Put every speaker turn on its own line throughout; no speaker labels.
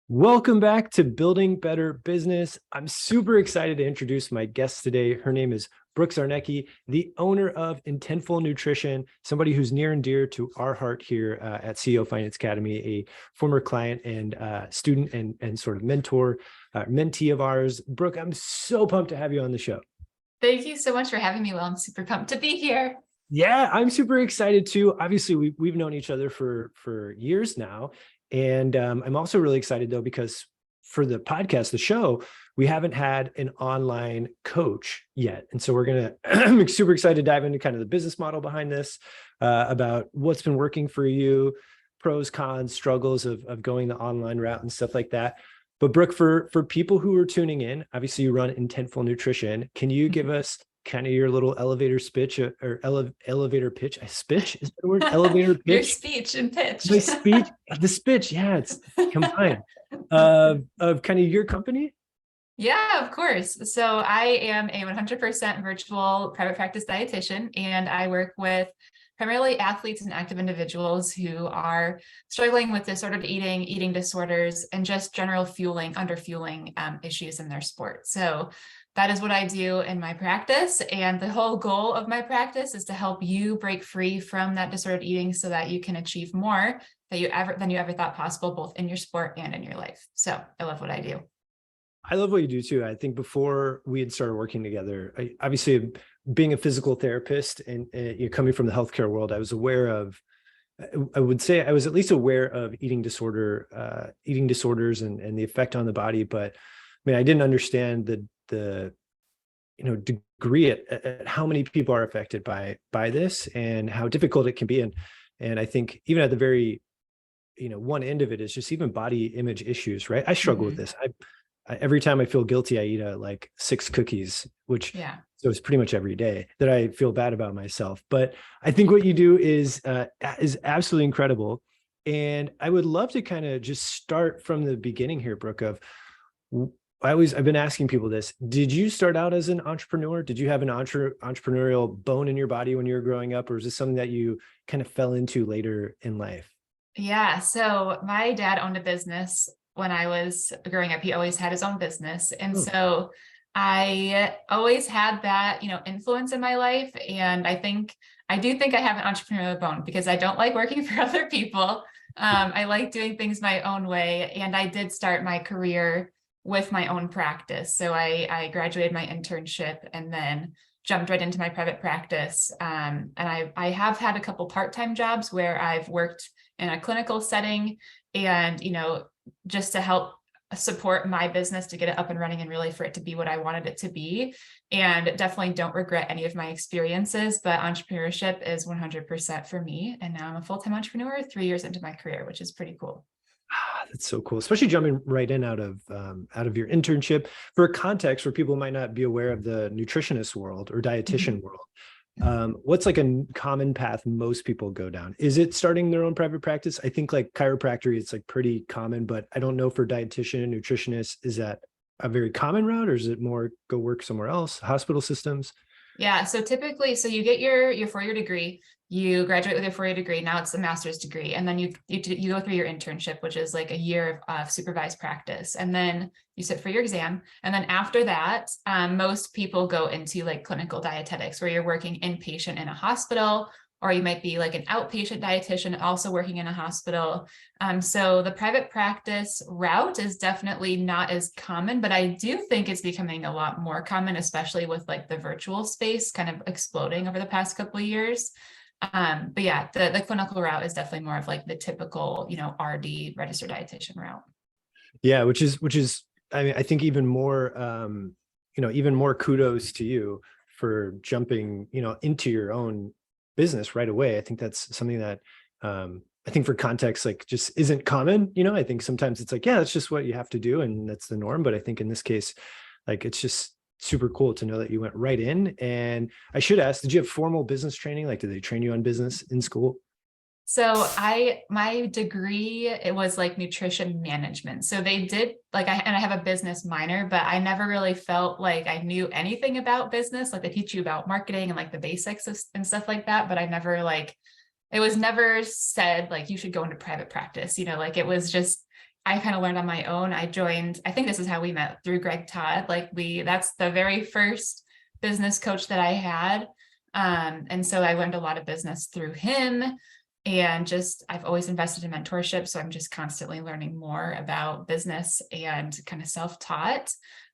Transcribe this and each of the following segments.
Welcome back to Building Better Business. I'm super excited to introduce my guest today. Her name is Brooke Czarnecki, the owner of Intentful Nutrition, somebody who's near and dear to our heart here at CEO Finance Academy, a former client and student and sort of mentor, mentee of ours. Brooke, I'm so pumped to have you on the show.
Thank you so much for having me, Will. I'm super pumped to be here.
Yeah, I'm super excited too. Obviously, we've known each other for years now. And I'm also really excited though, because for the podcast, the show, we haven't had an online coach yet. And so we're going to, I'm super excited to dive into kind of the business model behind this, about what's been working for you, pros, cons, struggles of going the online route and stuff like that. But Brooke, for people who are tuning in, obviously you run Intentful Nutrition. Can you give us kind of your little elevator speech or elevator pitch? Speech is that the word? Elevator pitch.
Your speech and pitch.
My speech, the speech, yeah, it's combined of kind of your company.
Yeah, of course. So I am a 100% virtual private practice dietitian, and I work with primarily athletes and active individuals who are struggling with disordered eating, eating disorders, and just general underfueling issues in their sport. So that is what I do in my practice. And the whole goal of my practice is to help you break free from that disordered eating so that you can achieve more than you ever thought possible, both in your sport and in your life. So I love what I do.
I love what you do too. I think before we had started working together, obviously being a physical therapist and you're coming from the healthcare world, I was aware of, I would say I was at least aware of eating disorders and the effect on the body. But I mean, I didn't understand the degree at how many people are affected by this and how difficult it can be. And I think even at the very, one end of it is just even body image issues, right? I struggle with this. Every time I feel guilty, I eat like 6 cookies, so it's pretty much every day that I feel bad about myself. But I think what you do is absolutely incredible. And I would love to kind of just start from the beginning here, Brooke, I've been asking people this. Did you start out as an entrepreneur? Did you have an entrepreneurial bone in your body when you were growing up? Or is this something that you kind of fell into later in life?
Yeah. So my dad owned a business when I was growing up. He always had his own business. And so I always had that, influence in my life. And I do think I have an entrepreneurial bone because I don't like working for other people. I like doing things my own way. And I did start my career with my own practice. So I graduated my internship and then jumped right into my private practice. And I have had a couple part-time jobs where I've worked in a clinical setting and, just to help support my business to get it up and running and really for it to be what I wanted it to be. And definitely don't regret any of my experiences, but entrepreneurship is 100% for me. And now I'm a full-time entrepreneur 3 years into my career, which is pretty cool.
That's so cool, especially jumping right in out of your internship. For context, where people might not be aware of the nutritionist world or dietitian world, what's like a common path most people go down? Is it starting their own private practice? I think like chiropractic, it's like pretty common, but I don't know for dietitian, nutritionist, is that a very common route or is it more go work somewhere else, hospital systems?
Yeah. So typically, you get your 4-year degree, you graduate with your 4-year degree. Now it's a master's degree. And then you go through your internship, which is like a year of supervised practice. And then you sit for your exam. And then after that, most people go into like clinical dietetics where you're working inpatient in a hospital, or you might be like an outpatient dietitian also working in a hospital. So the private practice route is definitely not as common, but I do think it's becoming a lot more common, especially with like the virtual space kind of exploding over the past couple of years. But yeah, the clinical route is definitely more of like the typical, RD, registered dietitian route.
Yeah, which is, I mean, I think even more, even more kudos to you for jumping, into your own business right away. I think that's something that, I think for context, like just isn't common. I think sometimes it's like, yeah, that's just what you have to do. And that's the norm. But I think in this case, like, it's just super cool to know that you went right in. And I should ask, did you have formal business training? Like, did they train you on business in school?
So my degree, it was like nutrition management. So they did like, I have a business minor, but I never really felt like I knew anything about business. Like they teach you about marketing and like the basics and stuff like that. But I never it was never said like, you should go into private practice, like it was just I kind of learned on my own. I think this is how we met, through Greg Todd. That's the very first business coach that I had. And so I learned a lot of business through him, and I've always invested in mentorship. So I'm just constantly learning more about business and kind of self-taught.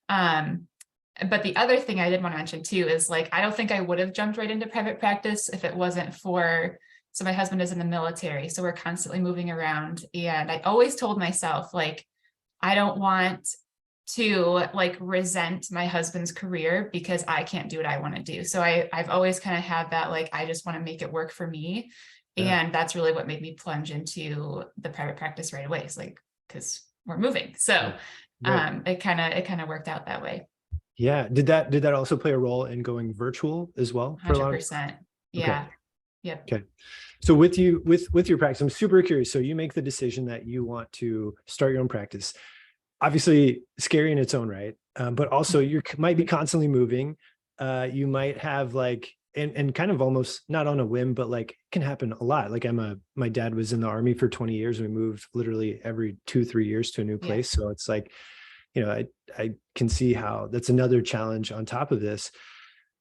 But the other thing I did want to mention too is I don't think I would have jumped right into private practice if it wasn't for, so my husband is in the military, so we're constantly moving around. And I always told myself, I don't want to resent my husband's career because I can't do what I want to do. So I've always kind of had that, I just want to make it work for me.
Yeah.
And that's really what made me plunge into the private practice right away. It's because we're moving. So
Right.
it kind of worked out that way.
Yeah. Did that also play a role in going virtual as well for a lot of?
100%.
Okay.
Yeah. Yep.
Okay. So with your practice, I'm super curious. So you make the decision that you want to start your own practice. Obviously scary in its own right. But also you might be constantly moving. You might have and kind of almost not on a whim, but can happen a lot. My dad was in the Army for 20 years. We moved literally every 2-3 years to a new place. Yeah. So it's I can see how that's another challenge on top of this.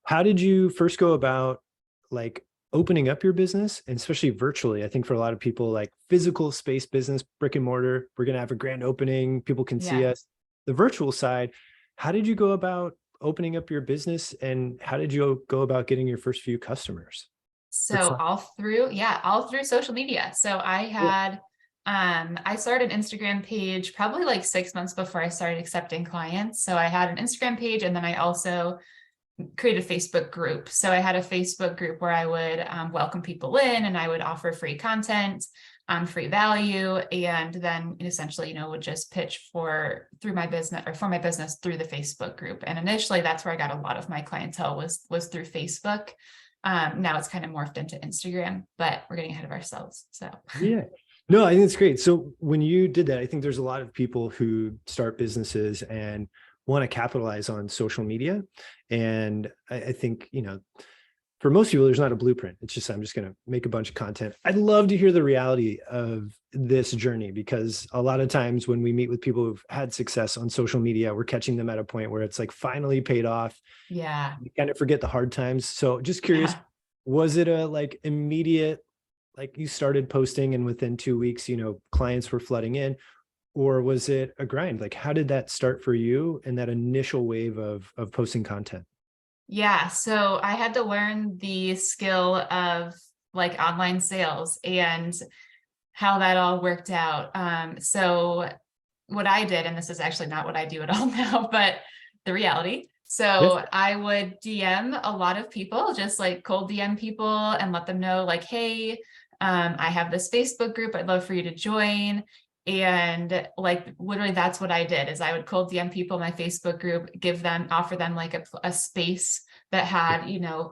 How did you first go about opening up your business, and especially virtually? I think for a lot of people, physical space business, brick and mortar, we're going to have a grand opening, people can see us. The virtual side, how did you go about opening up your business, and how did you go about getting your first few customers?
So all through social media. So I started an Instagram page probably 6 months before I started accepting clients. So I had an Instagram page, and then I also created a Facebook group. So I had a Facebook group where I would throw people in, and I would offer free content, free value, and then essentially, would just pitch for my business through the Facebook group. And initially, that's where I got a lot of my clientele was through Facebook. Now it's kind of morphed into Instagram, but we're getting ahead of ourselves. So
yeah. No, I think it's great. So when you did that, I think there's a lot of people who start businesses and want to capitalize on social media. And I think, for most people, there's not a blueprint. It's just, I'm just going to make a bunch of content. I'd love to hear the reality of this journey, because a lot of times when we meet with people who've had success on social media, we're catching them at a point where it's finally paid off.
Yeah.
You kind of forget the hard times. So just curious, was it a immediate, you started posting and within 2 weeks, clients were flooding in? Or was it a grind? How did that start for you in that initial wave of posting content?
Yeah. So I had to learn the skill of online sales and how that all worked out. So what I did, and this is actually not what I do at all now, but the reality. So
Yes.
I would DM a lot of people, just cold DM people, and let them know hey, I have this Facebook group. I'd love for you to join. And literally that's what I did, is I would cold DM people in my Facebook group, offer them a space that had,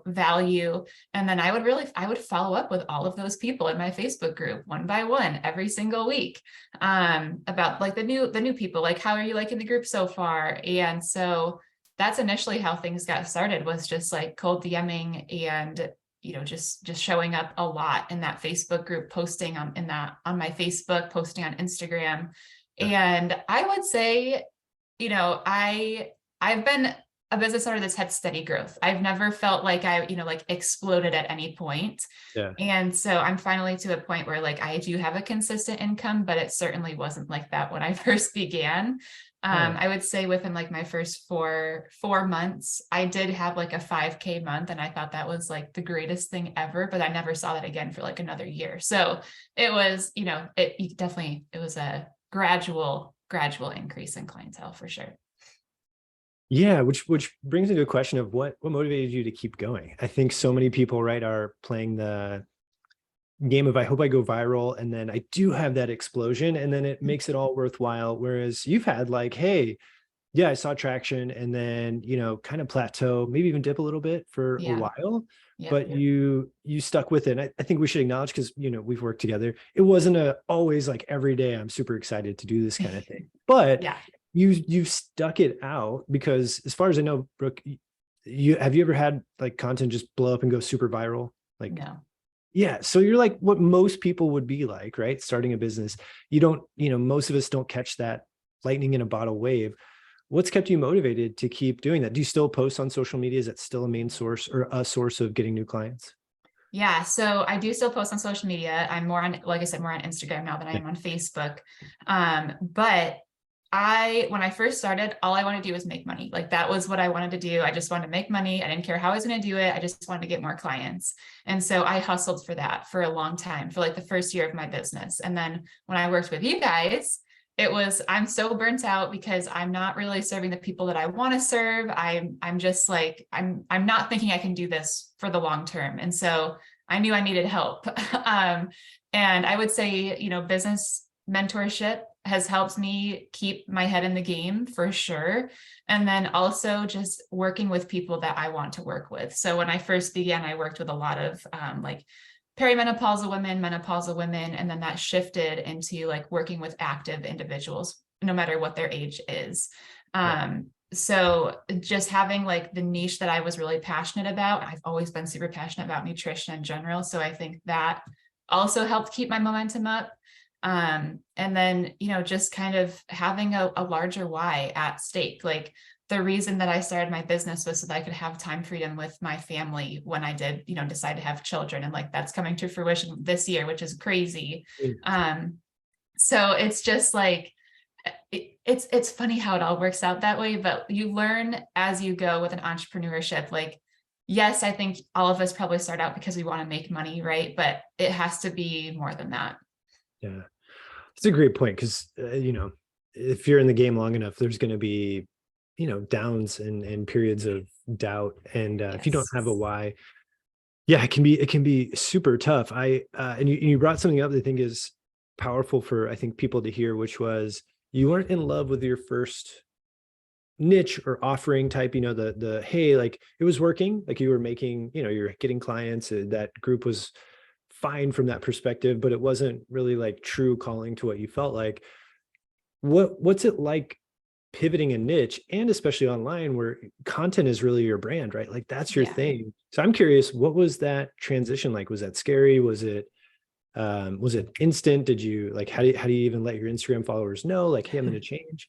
value. And then I would follow up with all of those people in my Facebook group one by one every single week, about the new people, how are you liking the group so far? And so that's initially how things got started, was just cold DMing and just showing up a lot in that Facebook group, posting on my Facebook, posting on Instagram. And I would say, I've been a business owner that's had steady growth. I've never felt like I, exploded at any point.
Yeah.
And so I'm finally to a point where I do have a consistent income, but it certainly wasn't like that when I first began. I would say within my first four months, I did have a 5K month, and I thought that was the greatest thing ever, but I never saw that again for another year. So it was, it was a gradual increase in clientele for sure.
Yeah, which brings me to a question of what motivated you to keep going. I think so many people, right, are playing the game of, I hope I go viral, and then I do have that explosion, and then it makes it all worthwhile. Whereas you've had hey, yeah, I saw traction, and then, kind of plateau, maybe even dip a little bit for a while, but you stuck with it. And I think we should acknowledge, because, we've worked together. It wasn't always every day I'm super excited to do this kind of thing, but you've stuck it out, because as far as I know, Brooke, have you ever had content just blow up and go super viral?
No.
Yeah. So you're like what most people would be like, right? Starting a business. You don't, most of us don't catch that lightning in a bottle wave. What's kept you motivated to keep doing that? Do you still post on social media? Is that still a main source or a source of getting new clients?
Yeah, so I do still post on social media. I'm more on, like I said, more on Instagram now than I am on Facebook. But when I first started, all I wanted to do was make money. Like that was what I wanted to do. I just wanted to make money. I didn't care how I was going to do it. I just wanted to get more clients. And so I hustled for that for a long time, for like the first year of my business. And then when I worked with you guys, I'm so burnt out because I'm not really serving the people that I want to serve. I'm just like, I'm not thinking I can do this for the long term. And so I knew I needed help. And I would say, business mentorship has helped me keep my head in the game for sure. And then also just working with people that I want to work with. So when I first began, I worked with a lot of like perimenopausal women, menopausal women, and then that shifted into like working with active individuals, no matter what their age is. So just having like the niche that I was really passionate about, I've always been super passionate about nutrition in general. So I think that also helped keep my momentum up. And then, just kind of having a larger why at stake. Like the reason that I started my business was so that I could have time freedom with my family when I did, decide to have children. And like, that's coming to fruition this year, which is crazy. So it's just like, it's funny how it all works out that way, but you learn as you go with an entrepreneurship. Like, yes, I think all of us probably start out because we want to make money, right? But it has to be more than that.
Yeah, it's a great point because, if you're in the game long enough, there's going to be, downs and periods of doubt. And if you don't have a why, yeah, it can be super tough. And you brought something up that I think is powerful for, I think, people to hear, which was you weren't in love with your first niche or offering type, hey, like it was working, like you were making, you're getting clients, that group was fine from that perspective, but it wasn't really like true calling to what you felt like. What's it like pivoting a niche, and especially online where content is really your brand, right? Like that's your thing. So I'm curious, what was that transition like? Was that scary? Was it instant? Did you like, how do you even let your Instagram followers know, like, hey, I'm going to change?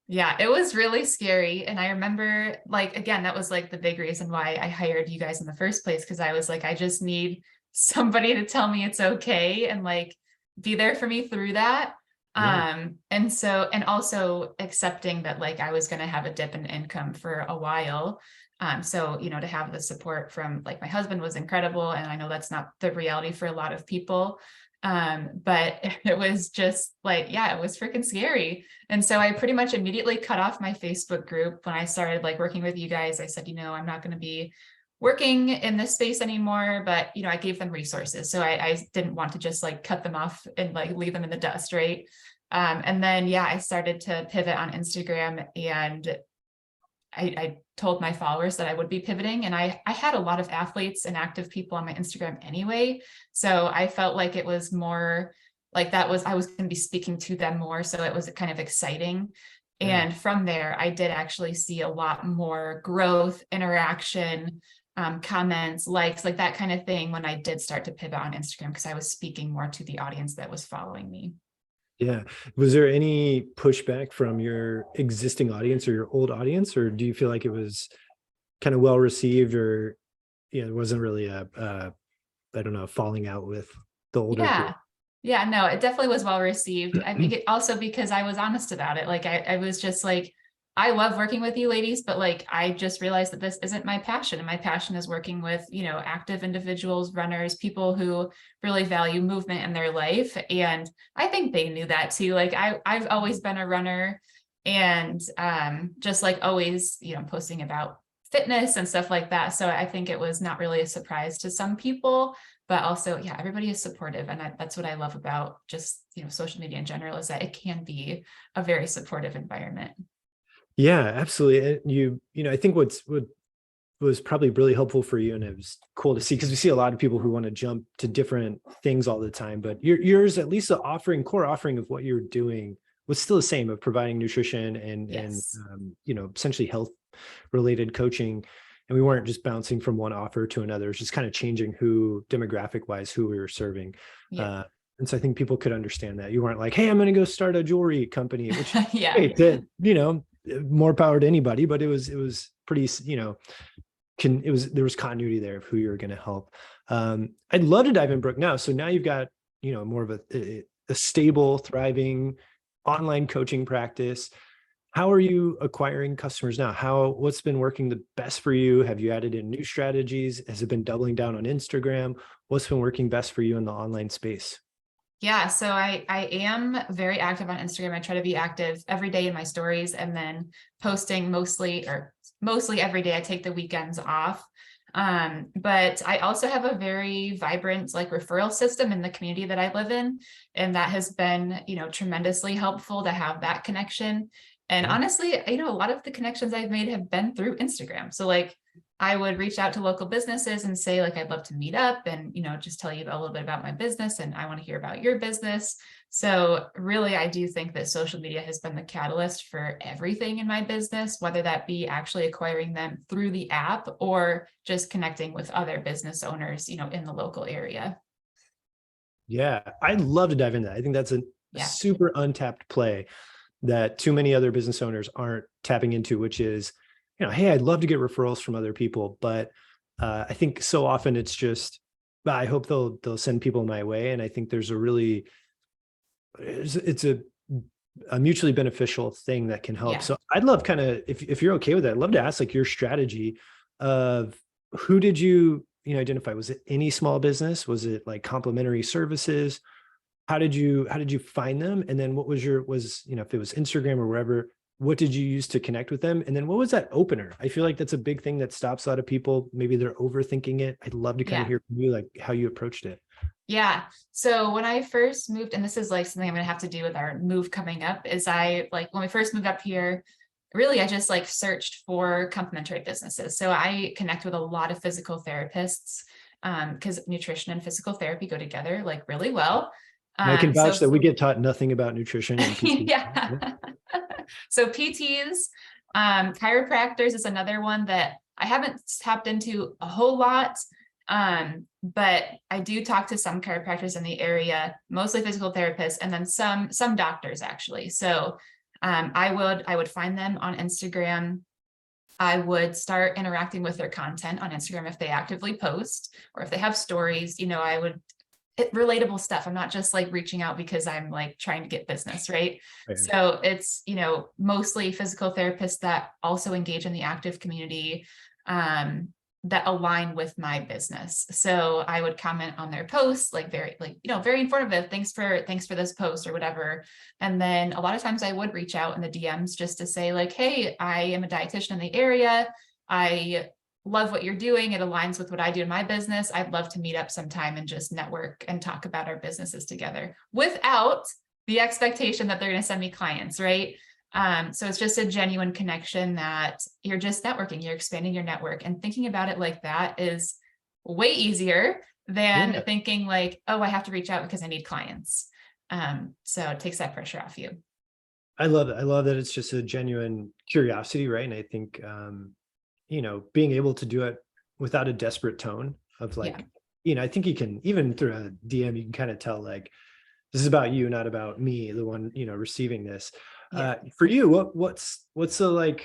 Yeah, it was really scary. And I remember, like, again, that was like the big reason why I hired you guys in the first place. Cause I was like, I just need somebody to tell me it's okay and like be there for me through that. And also accepting that like I was going to have a dip in income for a while. So, to have the support from like my husband was incredible. And I know that's not the reality for a lot of people. But it was just like, yeah, it was freaking scary. And so I pretty much immediately cut off my Facebook group when I started like working with you guys. I said, I'm not going to be working in this space anymore, but I gave them resources. So I didn't want to just like cut them off and like leave them in the dust. Right. And then, yeah, I started to pivot on Instagram, and I told my followers that I would be pivoting, and I had a lot of athletes and active people on my Instagram anyway. So I felt like it was more like I was going to be speaking to them more. So it was kind of exciting. And from there, I did actually see a lot more growth, interaction, comments, likes, like that kind of thing when I did start to pivot on Instagram, because I was speaking more to the audience that was following me.
Yeah. Was there any pushback from your existing audience or your old audience, or do you feel like it was kind of well received, or, it wasn't really I don't know, falling out with the older group?
Yeah, no, it definitely was well received. I think it also because I was honest about it. Like I was just like, I love working with you ladies, but like I just realized that this isn't my passion. And my passion is working with, active individuals, runners, people who really value movement in their life. And I think they knew that too. Like I've always been a runner, and just like always, posting about fitness and stuff like that. So I think it was not really a surprise to some people, but also, yeah, everybody is supportive. And that's what I love about just, social media in general, is that it can be a very supportive environment.
Yeah, absolutely. And I think what was probably really helpful for you, and it was cool to see, because we see a lot of people who want to jump to different things all the time, but yours, at least the core offering of what you're doing was still the same, of providing nutrition and essentially health related coaching. and we weren't just bouncing from one offer to another. It's just kind of changing who demographic wise, who we were serving.
Yeah.
And so I think people could understand that you weren't like, hey, I'm going to go start a jewelry company, which
Yeah.
hey, that, more power to anybody, but it was pretty, there was continuity there of who you're going to help. I'd love to dive in, Brooke, now. So now you've got, more of a stable, thriving online coaching practice. How are you acquiring customers now? What's been working the best for you? Have you added in new strategies? Has it been doubling down on Instagram? What's been working best for you in the online space?
Yeah, so I am very active on Instagram. I try to be active every day in my stories, and then posting mostly every day. I take the weekends off. But I also have a very vibrant referral system in the community that I live in. And that has been, tremendously helpful to have that connection. And
Yeah.
honestly, a lot of the connections I've made have been through Instagram. So I would reach out to local businesses and say, I'd love to meet up and, just tell you a little bit about my business, and I want to hear about your business. So really, I do think that social media has been the catalyst for everything in my business, whether that be actually acquiring them through the app or just connecting with other business owners, in the local area.
Yeah, I'd love to dive into that. I think that's a super untapped play that too many other business owners aren't tapping into, which is, hey, I'd love to get referrals from other people, but I think so often it's just, I hope they'll send people my way. And I think there's it's a mutually beneficial thing that can help.
Yeah.
So I'd love if you're okay with that, I'd love to ask your strategy of who did you identify? Was it any small business? Was it complementary services? How did you find them? And then what was if it was Instagram or wherever, what did you use to connect with them? And then what was that opener? I feel like that's a big thing that stops a lot of people. Maybe they're overthinking it. I'd love to kind of hear from you, how you approached it.
Yeah. So when I first moved, and this is something I'm going to have to do with our move coming up, is when we first moved up here, really, I just searched for complementary businesses. So I connect with a lot of physical therapists, because nutrition and physical therapy go together really well.
And I can vouch that we get taught nothing about nutrition and PT.
Yeah. So PTs, chiropractors is another one that I haven't tapped into a whole lot. But I do talk to some chiropractors in the area, mostly physical therapists, and then some doctors actually. So I would find them on Instagram. I would start interacting with their content on Instagram if they actively post or if they have stories. Relatable stuff. I'm not just reaching out because I'm trying to get business, right? So it's, mostly physical therapists that also engage in the active community, that align with my business. So I would comment on their posts, very informative. Thanks for this post or whatever. And then a lot of times I would reach out in the DMs just to say hey, I am a dietitian in the area. I love what you're doing. It aligns with what I do in my business. I'd love to meet up sometime and just network and talk about our businesses together without the expectation that they're going to send me clients, right? So it's just a genuine connection that you're just networking, you're expanding your network, and thinking about it like that is way easier than thinking oh, I have to reach out because I need clients. So it takes that pressure off you.
I love it. I love that it's just a genuine curiosity, right? And I think, being able to do it without a desperate tone of I think you can, even through a DM, you can kind of tell this is about you, not about me, the one, receiving this. For you, what's the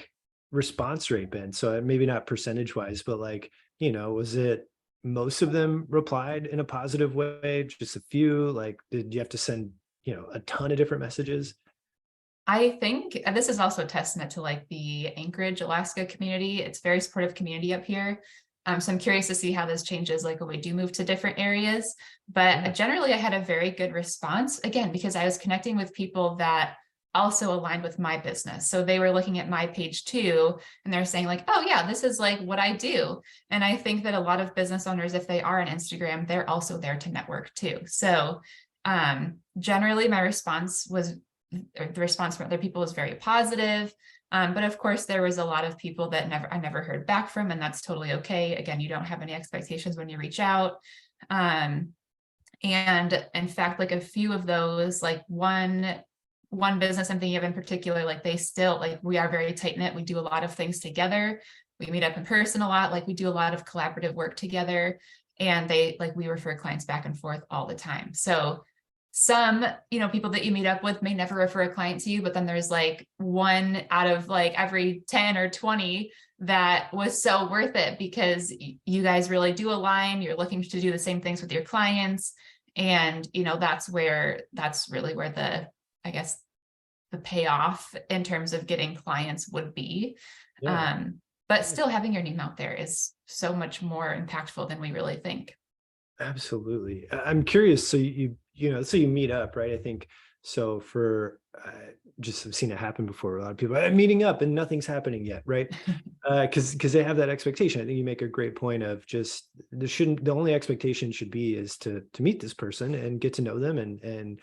response rate been? So maybe not percentage wise, but was it most of them replied in a positive way? Just a few? Did you have to send, a ton of different messages?
I think this is also a testament to the Anchorage, Alaska community. It's a very supportive community up here. So I'm curious to see how this changes when we do move to different areas. But generally, I had a very good response, again, because I was connecting with people that also aligned with my business. So they were looking at my page too, and they're saying oh yeah, this is what I do. And I think that a lot of business owners, if they are on Instagram, they're also there to network too. So generally my response the response from other people was very positive. But of course there was a lot of people that I never heard back from, and that's totally okay. Again, you don't have any expectations when you reach out. And in fact, a few of those, one business I'm thinking of in particular, they still we are very tight knit. We do a lot of things together. we meet up in person a lot. Like we do a lot of collaborative work together, and we refer clients back and forth all the time. So some, people that you meet up with may never refer a client to you, but then there's like one out of like every 10 or 20 that was so worth it because you guys really do align. You're looking to do the same things with your clients. And, that's really where I guess the payoff in terms of getting clients would be.
Yeah.
But still having your name out there is so much more impactful than we really think.
Absolutely. I'm curious. So so you meet up, right? I think so for just have seen it happen before. A lot of people are meeting up and nothing's happening yet, right? Because they have that expectation. I think you make a great point of just the only expectation should be is to meet this person and get to know them and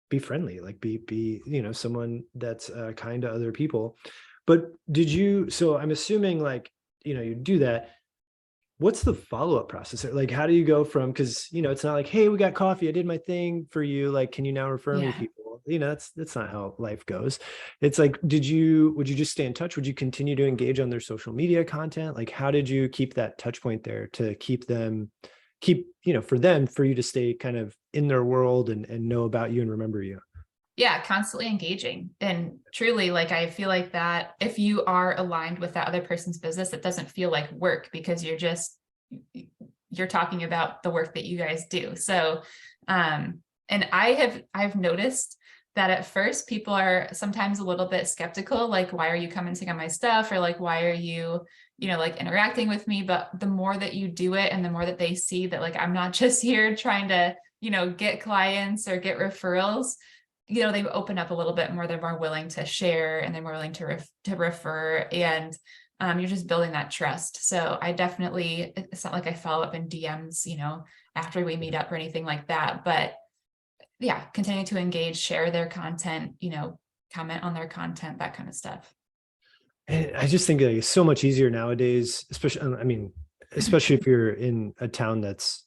be friendly, like be someone that's kind to other people. But so I'm assuming like you do that. What's the follow-up process? Like, how do you go from, because, it's not like, hey, we got coffee. I did my thing for you. Like, can you now refer me people? That's not how life goes. It's like, would you just stay in touch? Would you continue to engage on their social media content? Like, how did you keep that touch point there to for you to stay kind of in their world and know about you and remember you?
Yeah, constantly engaging. And truly, like, I feel like that if you are aligned with that other person's business, it doesn't feel like work because you're talking about the work that you guys do. So, and I've noticed that at first people are sometimes a little bit skeptical, like, why are you commenting on my stuff? Or like, why are you, like interacting with me? But the more that you do it and the more that they see that, like, I'm not just here trying to, get clients or get referrals, they open up a little bit more. They're more willing to share and they're more willing to refer. And you're just building that trust. So I definitely, it's not like I follow up in DMs, after we meet up or anything like that. But yeah, continue to engage, share their content, comment on their content, that kind of stuff.
And I just think like it's so much easier nowadays, especially if you're in a town that's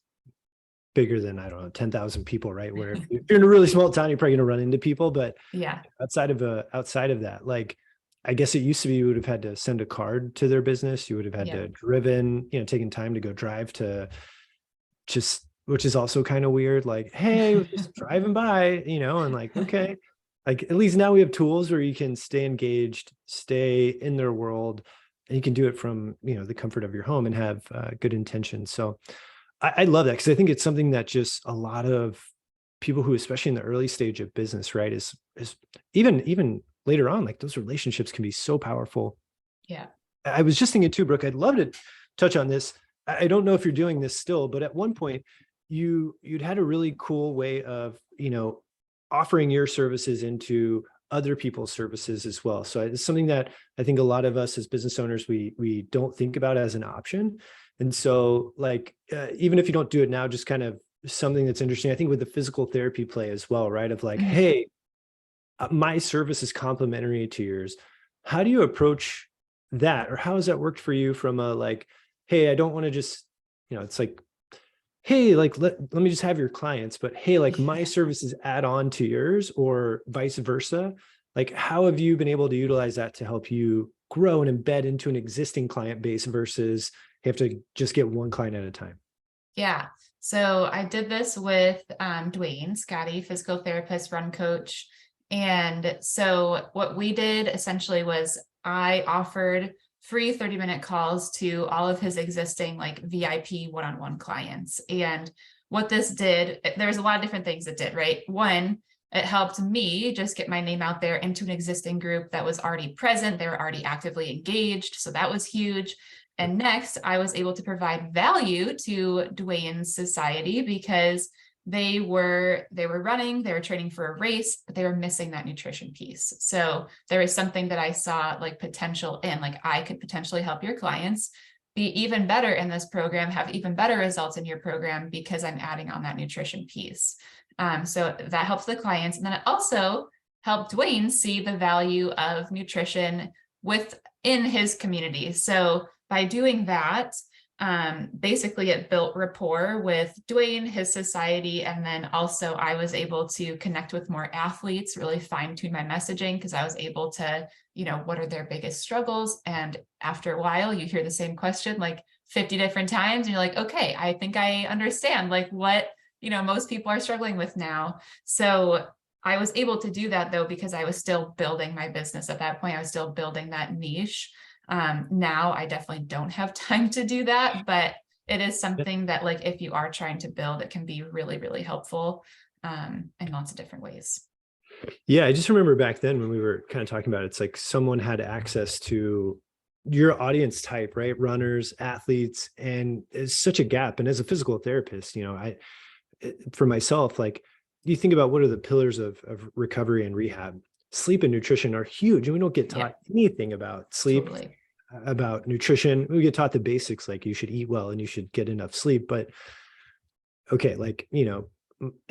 bigger than, I don't know, 10,000 people, right? Where if you're in a really small town, you're probably going to run into people, but
yeah,
outside of that, like, I guess it used to be you would have had to send a card to their business. You would have had to driven, taken time to go drive to which is also kind of weird. Like, hey, just driving by, and like, okay, like at least now we have tools where you can stay engaged, stay in their world, and you can do it from, the comfort of your home and have good intentions. So I love that because I think it's something that just a lot of people who, especially in the early stage of business, right, is even later on, like those relationships can be so powerful.
Yeah.
I was just thinking too, Brooke, I'd love to touch on this. I don't know if you're doing this still, but at one point you'd had a really cool way of, offering your services into other people's services as well. So it's something that I think a lot of us as business owners, we don't think about as an option. And so like, even if you don't do it now, just kind of something that's interesting, I think with the physical therapy play as well, right? Of like, hey, my service is complementary to yours. How do you approach that? Or how has that worked for you from a like, hey, I don't want to just, it's like, hey, like, let me just have your clients, but hey, like my services add on to yours or vice versa. Like, how have you been able to utilize that to help you grow and embed into an existing client base versus you have to just get one client at a time?
Yeah. So I did this with Dwayne Scotty, physical therapist, run coach. And so what we did essentially was I offered free 30-minute calls to all of his existing like VIP one-on-one clients. And what this did, there's a lot of different things it did, right? One, it helped me just get my name out there into an existing group that was already present. They were already actively engaged. So that was huge. And next, I was able to provide value to Dwayne's society because they were running, they were training for a race, but they were missing that nutrition piece. So there was something that I saw like potential in, like I could potentially help your clients be even better in this program, have even better results in your program because I'm adding on that nutrition piece. So that helps the clients. And then it also helped Dwayne see the value of nutrition within his community. So by doing that, basically it built rapport with Dwayne, his society. And then also I was able to connect with more athletes, really fine tune my messaging, because I was able to, what are their biggest struggles? And after a while, you hear the same question like 50 different times, and you're like, okay, I think I understand like what, most people are struggling with now. So I was able to do that though, because I was still building my business at that point. I was still building that niche. Now I definitely don't have time to do that, but it is something that like, if you are trying to build, it can be really, really helpful, in lots of different ways.
Yeah. I just remember back then when we were kind of talking about it, it's like someone had access to your audience type, right? Runners, athletes, and it's such a gap. And as a physical therapist, for myself, like you think about what are the pillars of recovery and rehab, sleep and nutrition are huge. And we don't get taught anything about sleep,
Totally.
about nutrition. We get taught the basics, like you should eat well and you should get enough sleep. But okay, like,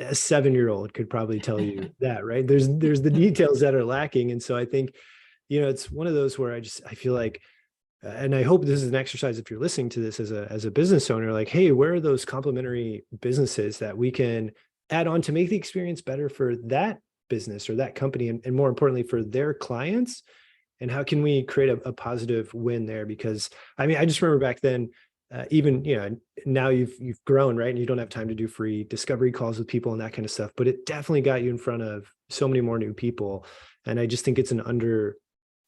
a 7-year-old could probably tell you that, right? There's the details that are lacking. And so I think, it's one of those where I feel like, and I hope this is an exercise if you're listening to this as a business owner, like, hey, where are those complementary businesses that we can add on to make the experience better for that business or that company, and more importantly for their clients? And how can we create a positive win there? Because I just remember back then, even now you've grown, right, and you don't have time to do free discovery calls with people and that kind of stuff, but it definitely got you in front of so many more new people. And I just think it's an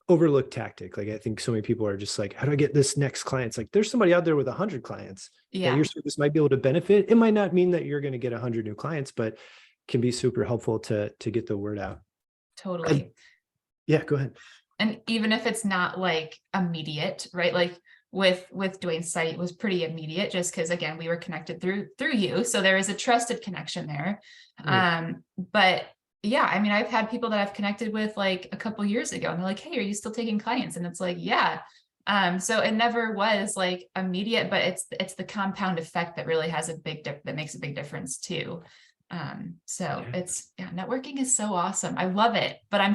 overlooked tactic. Like I think so many people are just like, how do I get this next client? It's like there's somebody out there with 100 clients that your service might be able to benefit. It might not mean that you're going to get 100 new clients, but can be super helpful to get the word out.
Totally.
Yeah, go ahead.
And even if it's not like immediate, right? Like with Dwayne's site, it was pretty immediate just because again, we were connected through you. So there is a trusted connection there.
Right.
But yeah, I've had people that I've connected with like a couple years ago and they're like, hey, are you still taking clients? And it's like, yeah. So it never was like immediate, but it's the compound effect that really has that makes a big difference too. Networking is so awesome. I love it, but I'm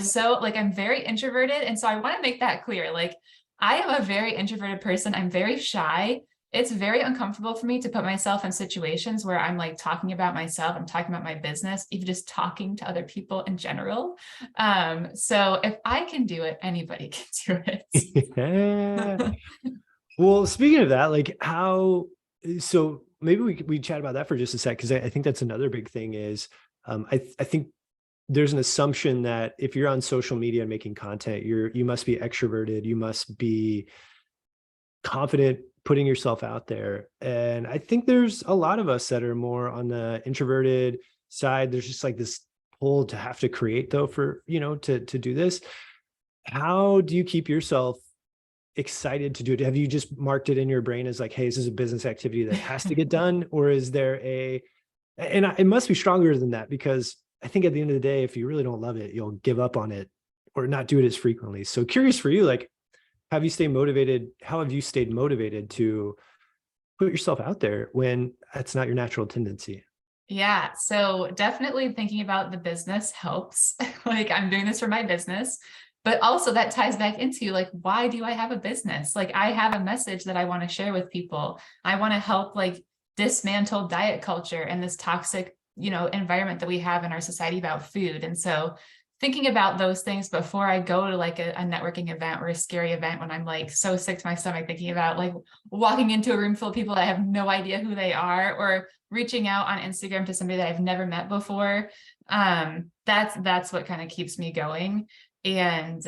very introverted. And so I want to make that clear. Like I am a very introverted person. I'm very shy. It's very uncomfortable for me to put myself in situations where I'm like talking about myself, I'm talking about my business, even just talking to other people in general. So if I can do it, anybody can do it.
Yeah. Well, speaking of that, like so maybe we chat about that for just a sec, because I think that's another big thing is I think there's an assumption that if you're on social media making content, you must be extroverted, you must be confident putting yourself out there. And I think there's a lot of us that are more on the introverted side. There's just like this pull to have to create though for, to do this. How do you keep yourself excited to do it? Have you just marked it in your brain as like, hey, this is a business activity that has to get done? Or is there it must be stronger than that, because I think at the end of the day, if you really don't love it, you'll give up on it or not do it as frequently. So curious for you, like, how have you stayed motivated to put yourself out there when that's not your natural tendency?
Yeah. So definitely thinking about the business helps. Like I'm doing this for my business, but also that ties back into like, why do I have a business? Like I have a message that I want to share with people. I want to help like dismantle diet culture and this toxic, environment that we have in our society about food. And so thinking about those things before I go to like a networking event or a scary event when I'm like so sick to my stomach, thinking about like walking into a room full of people that I have no idea who they are, or reaching out on Instagram to somebody that I've never met before. That's what kind of keeps me going. And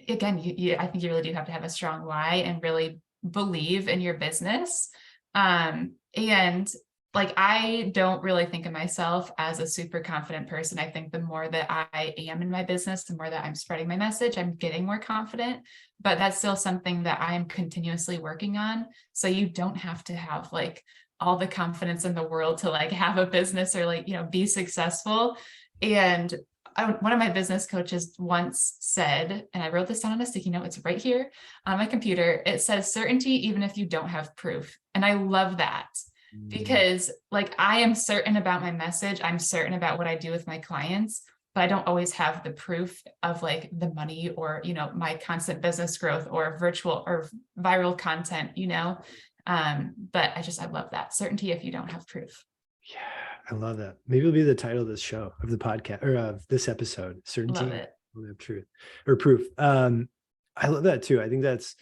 again, I think you really do have to have a strong why and really believe in your business. And like, I don't really think of myself as a super confident person. I think the more that I am in my business, the more that I'm spreading my message, I'm getting more confident, but that's still something that I am continuously working on. So you don't have to have like all the confidence in the world to like have a business or like, be successful. And one of my business coaches once said, and I wrote this down on a sticky note, it's right here on my computer. It says certainty, even if you don't have proof. And I love that. Because like, I am certain about my message. I'm certain about what I do with my clients, but I don't always have the proof of like the money or, my constant business growth or virtual or viral content, But I love that certainty if you don't have proof.
Yeah, I love that. Maybe it'll be the title of this show, of the podcast, or of this episode,
Love
certainty,
it.
don't have truth or proof. I love that too. I think that's,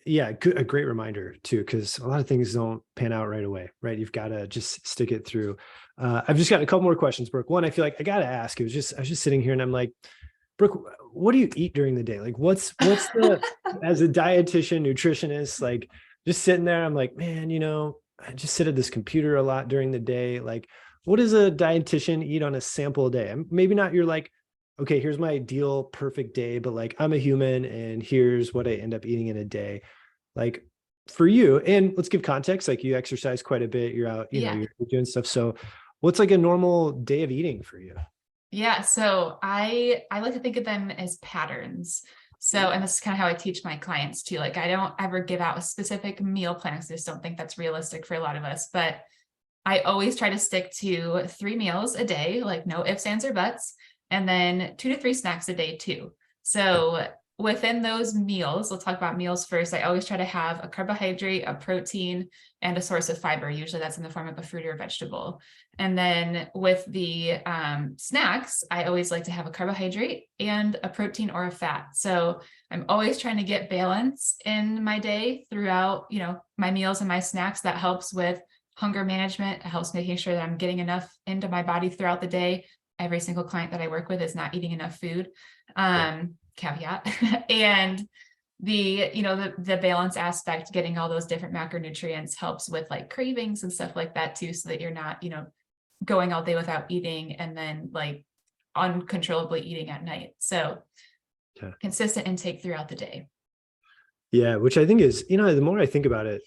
yeah, a great reminder too, because a lot of things don't pan out right away, right? You've got to just stick it through. I've just got a couple more questions, Brooke. One, I feel like I got to ask. I was just sitting here and I'm like, Brooke, what do you eat during the day? Like, what's the, as a dietitian, nutritionist, like just sitting there, I'm like, man, I just sit at this computer a lot during the day. Like, what does a dietitian eat on a sample day? Maybe not you're like, okay, here's my ideal perfect day, but like I'm a human and here's what I end up eating in a day. Like for you, and let's give context, like you exercise quite a bit, you're out,
Yeah.
you're doing stuff. So what's like a normal day of eating for you?
Yeah. So I like to think of them as patterns. So, and this is kind of how I teach my clients too. Like I don't ever give out a specific meal plan because I just don't think that's realistic for a lot of us, but I always try to stick to 3 meals a day, like no ifs, ands, or buts, and then 2 to 3 snacks a day too. So within those meals, we'll talk about meals first. I always try to have a carbohydrate, a protein, and a source of fiber. Usually that's in the form of a fruit or a vegetable. And then with the snacks, I always like to have a carbohydrate and a protein or a fat. So I'm always trying to get balance in my day throughout, my meals and my snacks. That helps with hunger management. It helps making sure that I'm getting enough into my body throughout the day. Every single client that I work with is not eating enough food. Caveat. And the balance aspect, getting all those different macronutrients helps with like cravings and stuff like that too, so that you're not, going all day without eating and then like uncontrollably eating at night. So consistent intake throughout the day.
Yeah, which I think is, the more I think about it,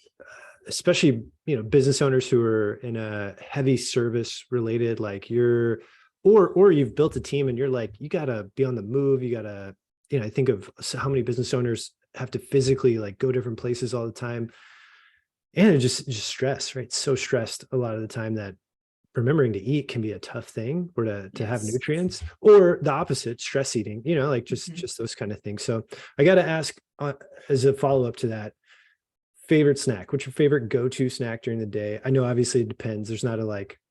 especially, business owners who are in a heavy service related, like or you've built a team and you're like, you gotta be on the move. You gotta, I think of how many business owners have to physically like go different places all the time. And just stress, right? So stressed a lot of the time that remembering to eat can be a tough thing, or to have nutrients, or the opposite, stress eating, like just those kind of things. So I got to ask as a follow-up to that, favorite snack, what's your favorite go-to snack during the day? I know obviously it depends. There's not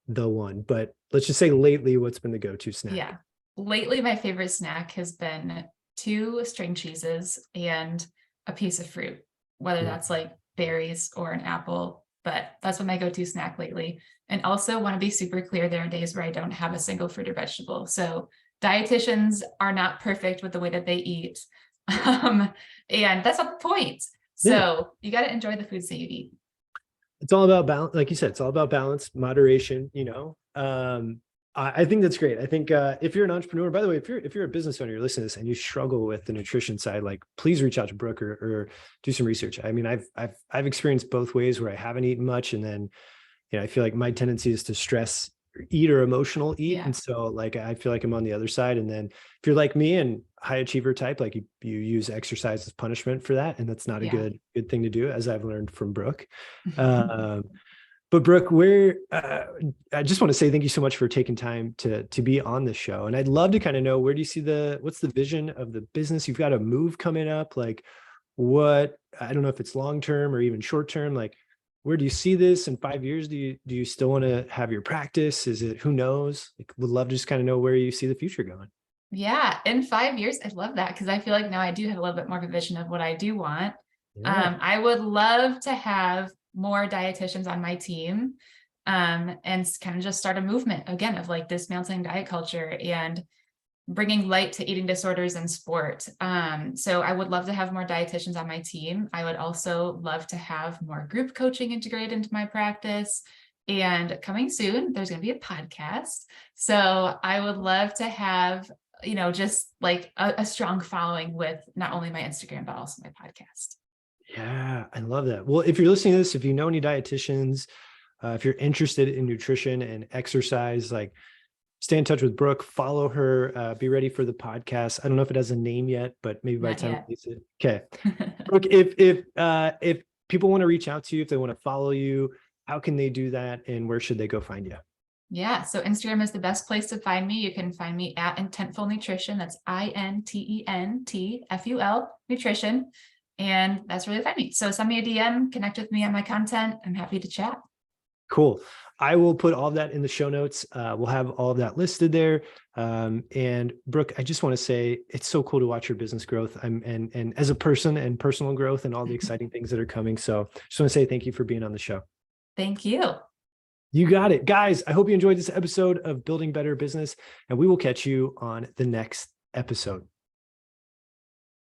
the one, but let's just say lately, what's been the go-to snack?
Yeah. Lately, my favorite snack has been 2 string cheeses and a piece of fruit, whether that's like berries or an apple, but that's been my go-to snack lately. And also want to be super clear, there are days where I don't have a single fruit or vegetable. So dietitians are not perfect with the way that they eat. And that's not the point. So you got to enjoy the foods that you eat.
It's all about balance. Like you said, it's all about balance, moderation, I think that's great. I think if you're an entrepreneur, by the way, if you're a business owner, you're listening to this and you struggle with the nutrition side, like please reach out to Brooke or do some research. I mean, I've experienced both ways where I haven't eaten much, and then I feel like my tendency is to stress eat or emotional eat. And so like, I feel like I'm on the other side. And then if you're like me and high achiever type, like you use exercise as punishment for that. And that's not a good thing to do, as I've learned from Brooke. But Brooke, I just want to say thank you so much for taking time to be on the show. And I'd love to kind of know, where do you see what's the vision of the business? You've got a move coming up. Like I don't know if it's long-term or even short-term, like where do you see this in 5 years? Do you still want to have your practice? Is it, who knows? Like, would love to just kind of know where you see the future going.
Yeah. In 5 years, I'd love that. Cause I feel like now I do have a little bit more of a vision of what I do want. I would love to have more dietitians on my team, and kind of just start a movement again of like dismantling diet culture and bringing light to eating disorders in sport. So I would love to have more dietitians on my team. I would also love to have more group coaching integrated into my practice. And coming soon, there's going to be a podcast. So I would love to have, just like a strong following with not only my Instagram, but also my podcast.
Yeah, I love that. Well, if you're listening to this, if you know any dietitians, if you're interested in nutrition and exercise, like stay in touch with Brooke, follow her, be ready for the podcast. I don't know if it has a name yet, but maybe by the time we release it. Okay. Brooke, if people want to reach out to you, if they want to follow you, how can they do that? And where should they go find you?
Yeah. So Instagram is the best place to find me. You can find me at Intentful Nutrition. That's INTENTFUL Nutrition. And that's really funny. So send me a DM, connect with me on my content. I'm happy to chat.
Cool. I will put all of that in the show notes. We'll have all of that listed there. And Brooke, I just want to say it's so cool to watch your business growth and as a person and personal growth and all the exciting things that are coming. So just want to say thank you for being on the show.
Thank you.
You got it. Guys, I hope you enjoyed this episode of Building Better Business, and we will catch you on the next episode.